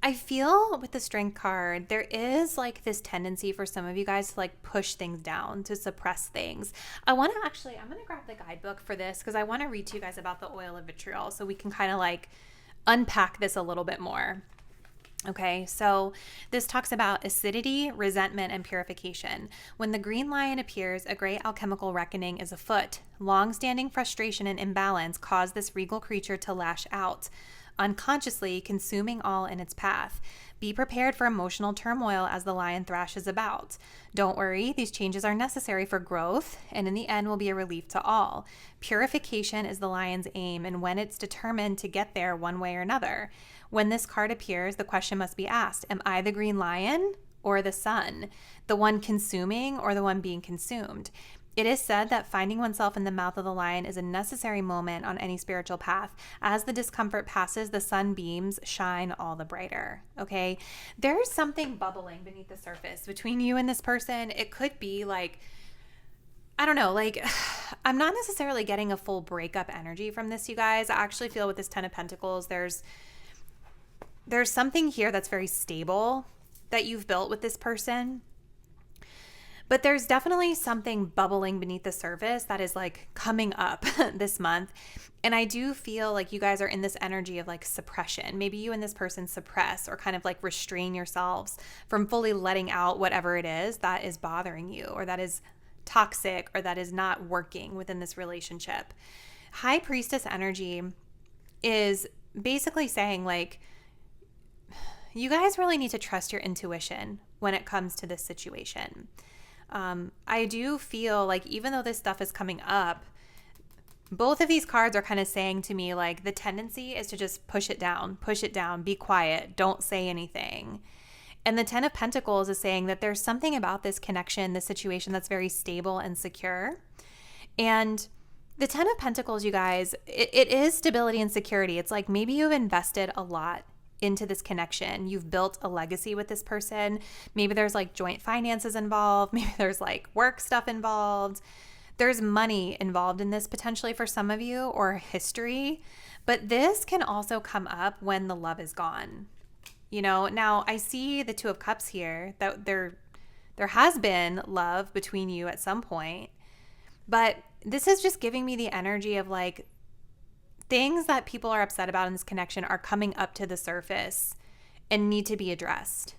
[SPEAKER 1] I feel with the Strength card, there is like this tendency for some of you guys to like push things down, to suppress things. I'm going to grab the guidebook for this because I want to read to you guys about the oil of vitriol so we can kind of like unpack this a little bit more. Okay, so this talks about acidity, resentment, and purification. When the green lion appears, a great alchemical reckoning is afoot. Long-standing frustration and imbalance cause this regal creature to lash out, unconsciously consuming all in its path. Be prepared for emotional turmoil as the lion thrashes about. Don't worry, these changes are necessary for growth, and in the end will be a relief to all. Purification is the lion's aim, and when it's determined to get there one way or another. When this card appears, the question must be asked, am I the green lion or the sun? The one consuming or the one being consumed? It is said that finding oneself in the mouth of the lion is a necessary moment on any spiritual path. As the discomfort passes, the sunbeams shine all the brighter. Okay? There's something bubbling beneath the surface between you and this person. It could be like, I don't know, like I'm not necessarily getting a full breakup energy from this, you guys. I actually feel with this 10 of Pentacles, there's something here that's very stable that you've built with this person. But there's definitely something bubbling beneath the surface that is like coming up this month. And I do feel like you guys are in this energy of like suppression. Maybe you and this person suppress or kind of like restrain yourselves from fully letting out whatever it is that is bothering you or that is toxic or that is not working within this relationship. High Priestess energy is basically saying like, you guys really need to trust your intuition when it comes to this situation. I do feel like even though this stuff is coming up, both of these cards are kind of saying to me like the tendency is to just push it down, be quiet, don't say anything. And the 10 of Pentacles is saying that there's something about this connection, this situation that's very stable and secure. And the 10 of Pentacles, you guys, it is stability and security. It's like maybe you've invested a lot into this connection. You've built a legacy with this person. Maybe there's like joint finances involved. Maybe there's like work stuff involved. There's money involved in this potentially for some of you or history. But this can also come up when the love is gone. You know, now I see the 2 of Cups here that there has been love between you at some point. But this is just giving me the energy of like things that people are upset about in this connection are coming up to the surface and need to be addressed.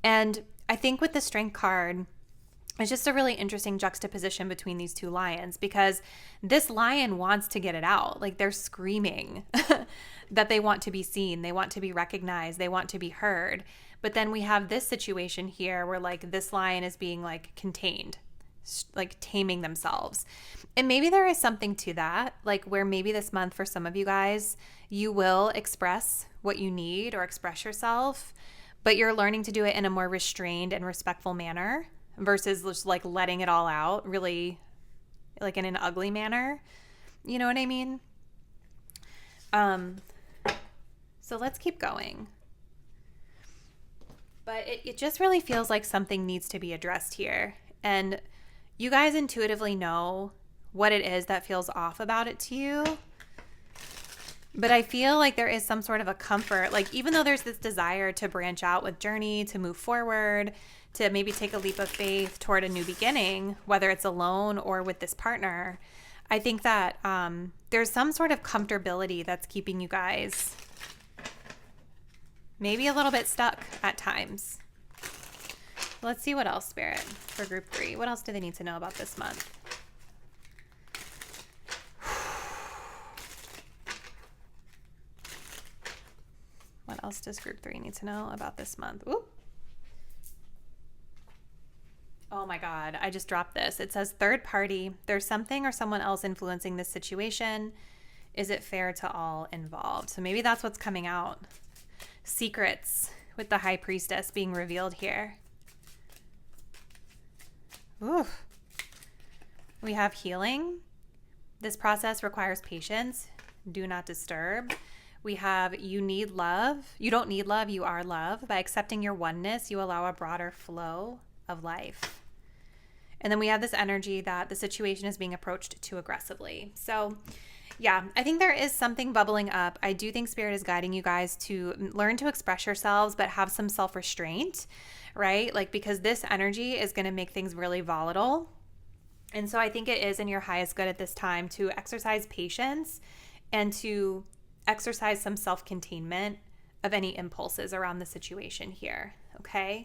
[SPEAKER 1] And I think with the Strength card, It's just a really interesting juxtaposition between these two lions, because this lion wants to get it out. Like, they're screaming that they want to be seen, they want to be recognized, they want to be heard. But then we have this situation here where like this lion is being like contained, like taming themselves. And maybe there is something to that, like where maybe this month for some of you guys, you will express what you need or express yourself, but you're learning to do it in a more restrained and respectful manner versus just like letting it all out really like in an ugly manner. You know what I mean? So let's keep going. But it just really feels like something needs to be addressed here. And you guys intuitively know what it is that feels off about it to you. But I feel like there is some sort of a comfort, like even though there's this desire to branch out with journey, to move forward, to maybe take a leap of faith toward a new beginning, whether it's alone or with this partner, I think that there's some sort of comfortability that's keeping you guys maybe a little bit stuck at times. Let's see what else, Spirit, for group 3. What else do they need to know about this month? What else does group 3 need to know about this month? Ooh. Oh my God, I just dropped this. It says third party. There's something or someone else influencing this situation. Is it fair to all involved? So maybe that's what's coming out. Secrets with the High Priestess being revealed here. Ooh. We have healing. This process requires patience. Do not disturb. We have you need love. You don't need love, you are love. By accepting your oneness, you allow a broader flow of life. And then we have this energy that the situation is being approached too aggressively. So yeah, I think there is something bubbling up. I do think Spirit is guiding you guys to learn to express yourselves, but have some self-restraint, right? Like, because this energy is going to make things really volatile. And so I think it is in your highest good at this time to exercise patience and to exercise some self-containment of any impulses around the situation here, okay?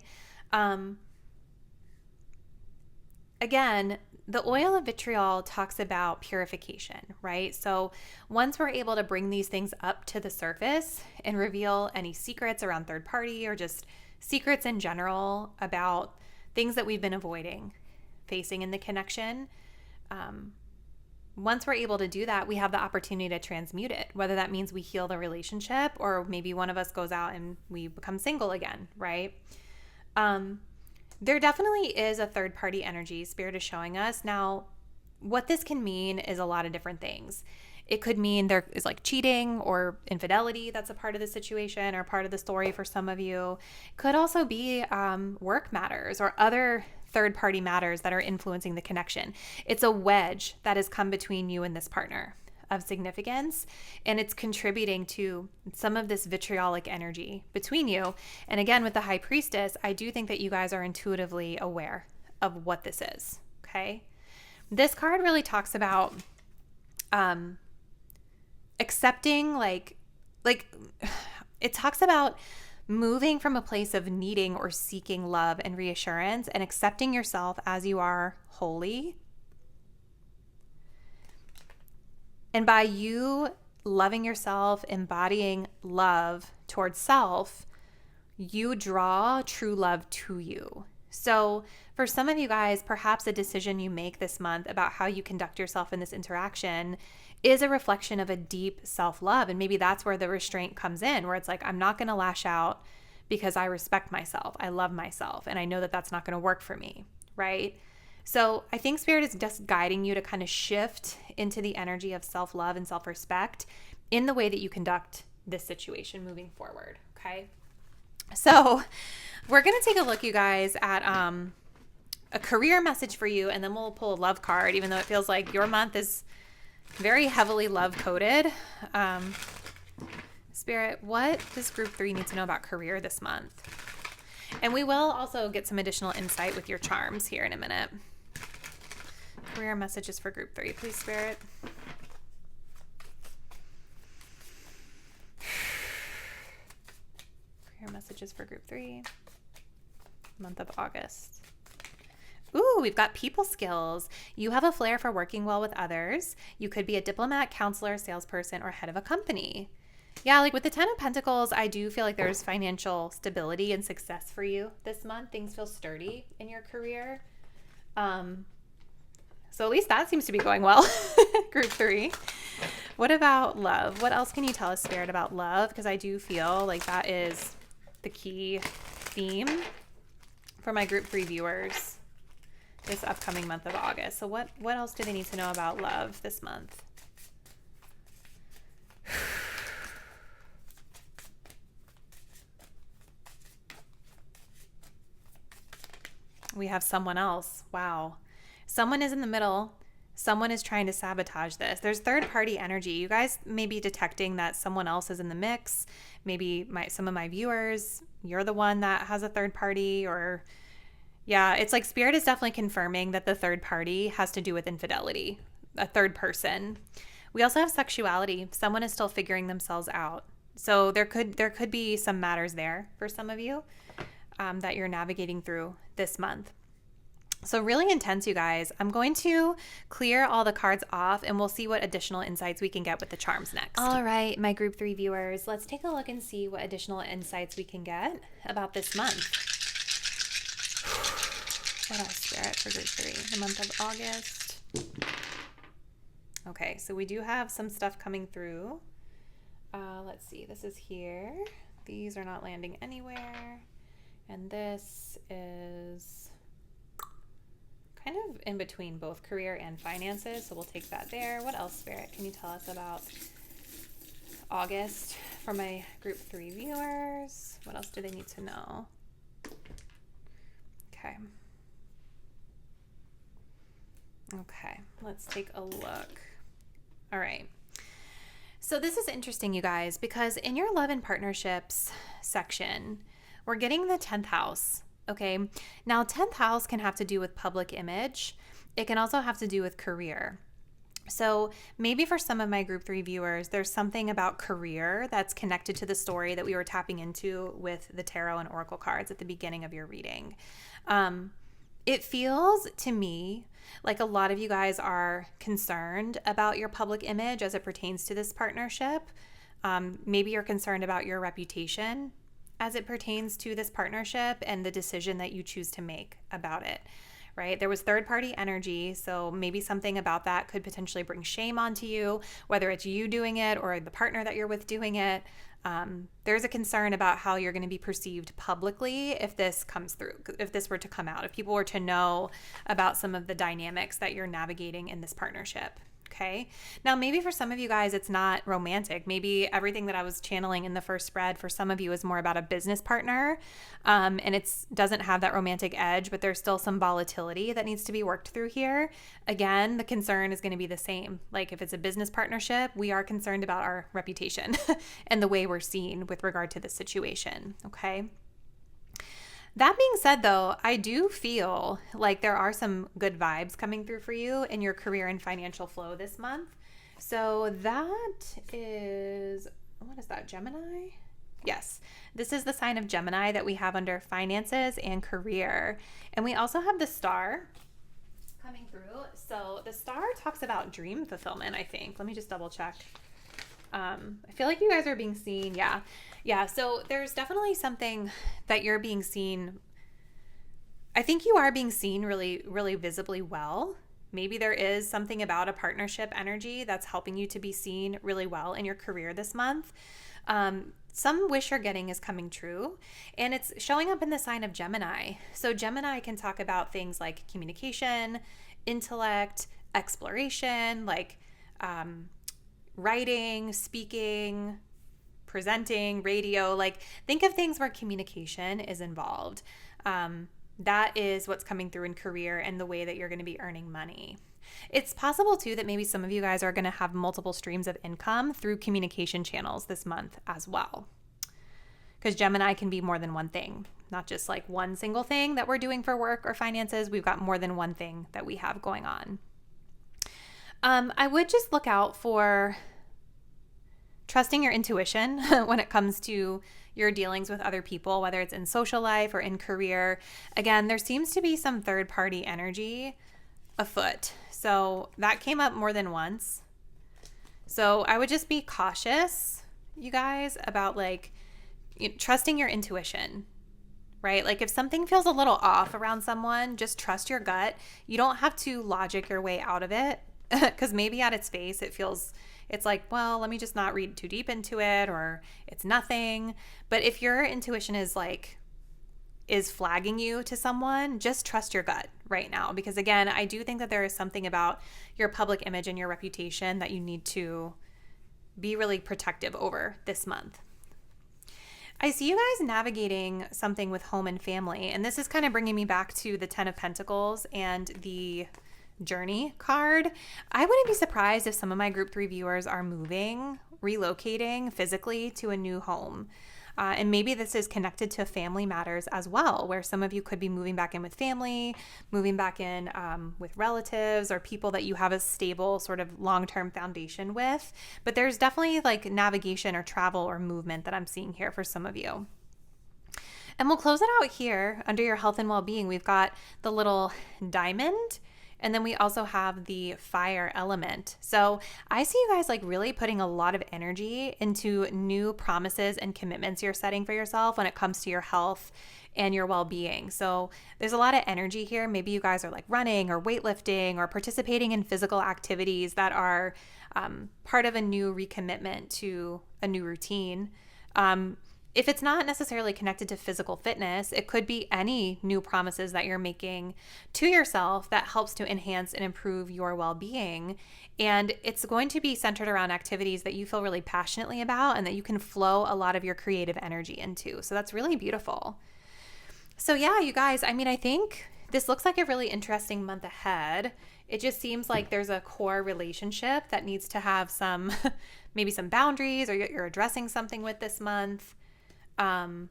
[SPEAKER 1] Again, the oil of vitriol talks about purification, right? So once we're able to bring these things up to the surface and reveal any secrets around third party or just secrets in general about things that we've been avoiding facing in the connection, once we're able to do that, we have the opportunity to transmute it, whether that means we heal the relationship or maybe one of us goes out and we become single again, right? There definitely is a third party energy Spirit is showing us. Now, what this can mean is a lot of different things. It could mean there is like cheating or infidelity that's a part of the situation or part of the story for some of you. It could also be work matters or other third party matters that are influencing the connection. It's a wedge that has come between you and this partner of significance, and it's contributing to some of this vitriolic energy between you. And again, with the High Priestess, I do think that you guys are intuitively aware of what this is, okay? This card really talks about accepting, like it talks about moving from a place of needing or seeking love and reassurance and accepting yourself as you are wholly. And by you loving yourself, embodying love towards self, you draw true love to you. So for some of you guys, perhaps a decision you make this month about how you conduct yourself in this interaction is a reflection of a deep self-love. And maybe that's where the restraint comes in, where it's like, I'm not going to lash out because I respect myself. I love myself. And I know that that's not going to work for me, right? So I think Spirit is just guiding you to kind of shift into the energy of self-love and self-respect in the way that you conduct this situation moving forward, okay? So we're going to take a look, you guys, at a career message for you, and then we'll pull a love card, even though it feels like your month is very heavily love-coded. Spirit, what does group 3 need to know about career this month? And we will also get some additional insight with your charms here in a minute. Career messages for group 3, please, Spirit. Career messages for group 3, month of August. Ooh, we've got people skills. You have a flair for working well with others. You could be a diplomat, counselor, salesperson, or head of a company. Yeah, like with the 10 of Pentacles, I do feel like there's financial stability and success for you this month. Things feel sturdy in your career. So at least that seems to be going well. Group 3. What about love? What else can you tell us, Spirit, about love? Because I do feel like that is the key theme for my Group 3 viewers this upcoming month of August. So what else do they need to know about love this month? We have someone else. Wow. Someone is in the middle. Someone is trying to sabotage this. There's third-party energy. You guys may be detecting that someone else is in the mix. Maybe some of my viewers, you're the one that has a third party, or yeah, it's like Spirit is definitely confirming that the third party has to do with infidelity, a third person. We also have sexuality. Someone is still figuring themselves out. So there could be some matters there for some of you that you're navigating through this month. So really intense, you guys. I'm going to clear all the cards off and we'll see what additional insights we can get with the charms next. All right, my Group 3 viewers, let's take a look and see what additional insights we can get about this month. What else, Spirit, for Group 3? The month of August. Okay, so we do have some stuff coming through. Let's see. This is here. These are not landing anywhere. And this is kind of in between both career and finances, so we'll take that there. What else, Spirit, can you tell us about August for my Group 3 viewers? What else do they need to know? Okay. Okay, let's take a look. All right. So this is interesting, you guys, because in your love and partnerships section, we're getting the 10th house. Okay. Now, 10th house can have to do with public image. It can also have to do with career. So maybe for some of my Group 3 viewers, there's something about career that's connected to the story that we were tapping into with the tarot and oracle cards at the beginning of your reading. It feels to me like a lot of you guys are concerned about your public image as it pertains to this partnership. Maybe you're concerned about your reputation as it pertains to this partnership and the decision that you choose to make about it, right? There was third-party energy, so maybe something about that could potentially bring shame onto you, whether it's you doing it or the partner that you're with doing it. There's a concern about how you're going to be perceived publicly if this comes through, if this were to come out, if people were to know about some of the dynamics that you're navigating in this partnership. Okay. Now, maybe for some of you guys, it's not romantic. Maybe everything that I was channeling in the first spread for some of you is more about a business partner, and it doesn't have that romantic edge, but there's still some volatility that needs to be worked through here. Again, the concern is going to be the same. Like if it's a business partnership, we are concerned about our reputation and the way we're seen with regard to the situation. Okay. That being said, though, I do feel like there are some good vibes coming through for you in your career and financial flow this month. So that is, what is that, Gemini? Yes, this is the sign of Gemini that we have under finances and career. And we also have the star coming through. So the star talks about dream fulfillment, I think. Let me just double check. I feel like you guys are being seen. Yeah. So there's definitely something that you're being seen. I think you are being seen really, really visibly well. Maybe there is something about a partnership energy that's helping you to be seen really well in your career this month. Some wish you're getting is coming true, and it's showing up in the sign of Gemini. So Gemini can talk about things like communication, intellect, exploration, like writing, speaking, presenting, radio. Like think of things where communication is involved. That is what's coming through in career and the way that you're going to be earning money. It's possible too that maybe some of you guys are going to have multiple streams of income through communication channels this month as well. Because Gemini can be more than one thing, not just like one single thing that we're doing for work or finances. We've got more than one thing that we have going on. I would just look out for trusting your intuition when it comes to your dealings with other people, whether it's in social life or in career. Again, there seems to be some third-party energy afoot. So that came up more than once. So I would just be cautious, you guys, about like trusting your intuition, right? Like if something feels a little off around someone, just trust your gut. You don't have to logic your way out of it because maybe at its face it's like, well, let me just not read too deep into it, or it's nothing. But if your intuition is flagging you to someone, just trust your gut right now. Because again, I do think that there is something about your public image and your reputation that you need to be really protective over this month. I see you guys navigating something with home and family, and this is kind of bringing me back to the 10 of Pentacles and the Journey card. I wouldn't be surprised if some of my group 3 viewers are moving, relocating physically to a new home. And maybe this is connected to family matters as well, where some of you could be moving back in with family, moving back in with relatives or people that you have a stable sort of long-term foundation with. But there's definitely like navigation or travel or movement that I'm seeing here for some of you. And we'll close it out here under your health and well-being. We've got the little diamond. And then we also have the fire element. So I see you guys like really putting a lot of energy into new promises and commitments you're setting for yourself when it comes to your health and your well-being. So there's a lot of energy here. Maybe you guys are like running or weightlifting or participating in physical activities that are part of a new recommitment to a new routine. If it's not necessarily connected to physical fitness, it could be any new promises that you're making to yourself that helps to enhance and improve your well-being. And it's going to be centered around activities that you feel really passionately about and that you can flow a lot of your creative energy into. So that's really beautiful. So yeah, you guys, I mean, I think this looks like a really interesting month ahead. It just seems like there's a core relationship that needs to have some, maybe some boundaries, or you're addressing something with this month. And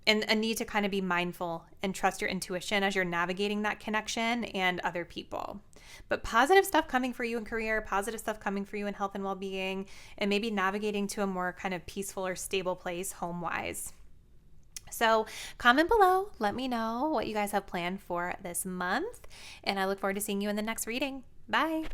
[SPEAKER 1] a need to kind of be mindful and trust your intuition as you're navigating that connection and other people. But positive stuff coming for you in career, positive stuff coming for you in health and well-being, and maybe navigating to a more kind of peaceful or stable place home-wise. So comment below, let me know what you guys have planned for this month, and I look forward to seeing you in the next reading. Bye.